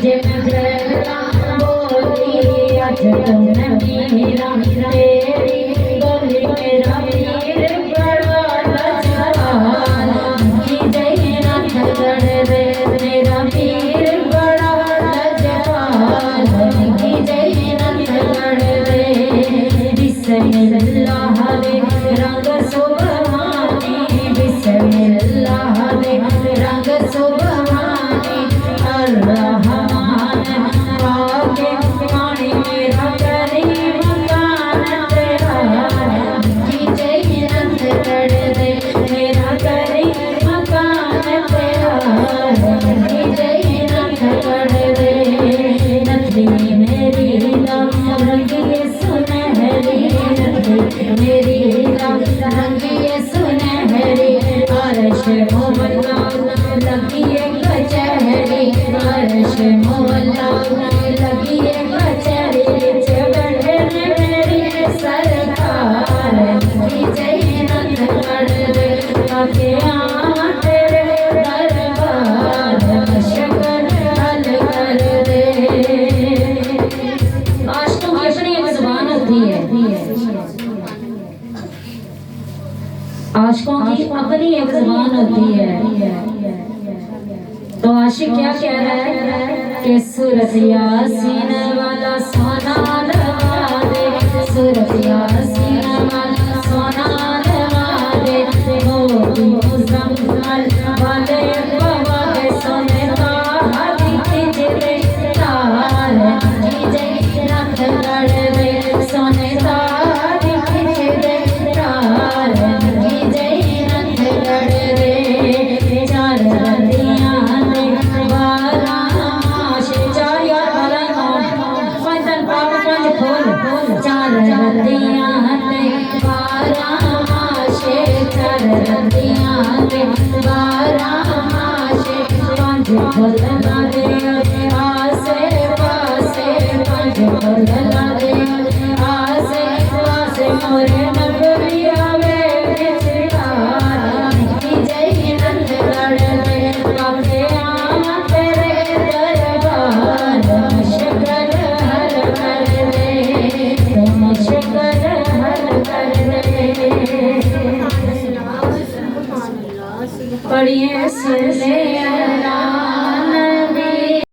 जे मैं बोली अज तुमने मेरा तेरी बोली मेरा पीर बड़ा लजवान की जय नाथ गढ़ दे मेरा पीर बड़ा लजवान की जय नाथ गढ़ दे बिस्मिल्लाह दे रंग सुबहानी बिस्मिल्लाह दे रंग सुबहानी अर्रहमान पाके पानी मेरा करीम कान तेरा की जय नाथ गढ़ दे मेरा करीम कान तेरा की जय नाथ गढ़ दे नथली मेरी रंगी सुनहरी नथली मेरी रंगी सुनहरी अर्श मोहल्ला लगी कचहरी अर्श मोहल्ला लगी कचहरी बैठे मेरी सरकार की जय नाथ गढ़ दे आके तेरे दरबार मशक्कत हल कर दे। आशिकों की अपनी एक ज़ुबान होती है, आशिकों की अपनी एक ज़ुबान होती है। तो आशिक क्या कह रहा है कि सूरत यासीन वाला सोना लगा दे सूरत यासीन वाला सोना लगा दे मोती मुज़म्मल वाले बाबा के सोने का हदी खिंचते तार की जय नाथ गढ़ दे सोने का हदी खिंचते तार की जय नाथ गढ़ दे चार रतियां दे बारह माशे चार यार वाला पंजन पाप पंज खोल चार रतियां दे बारह माशे चार रतियां दे बारह माशे पंज खोलना दे आसे पासे पंज खोलना दे आसे पासे मोरे नबी आवे विचार की जय नाथ गढ़ दे आके तेरे दरबार मशक्कत हल कर दे मशक्कत हल कर दे। पढ़िए सुन ले अल्लाह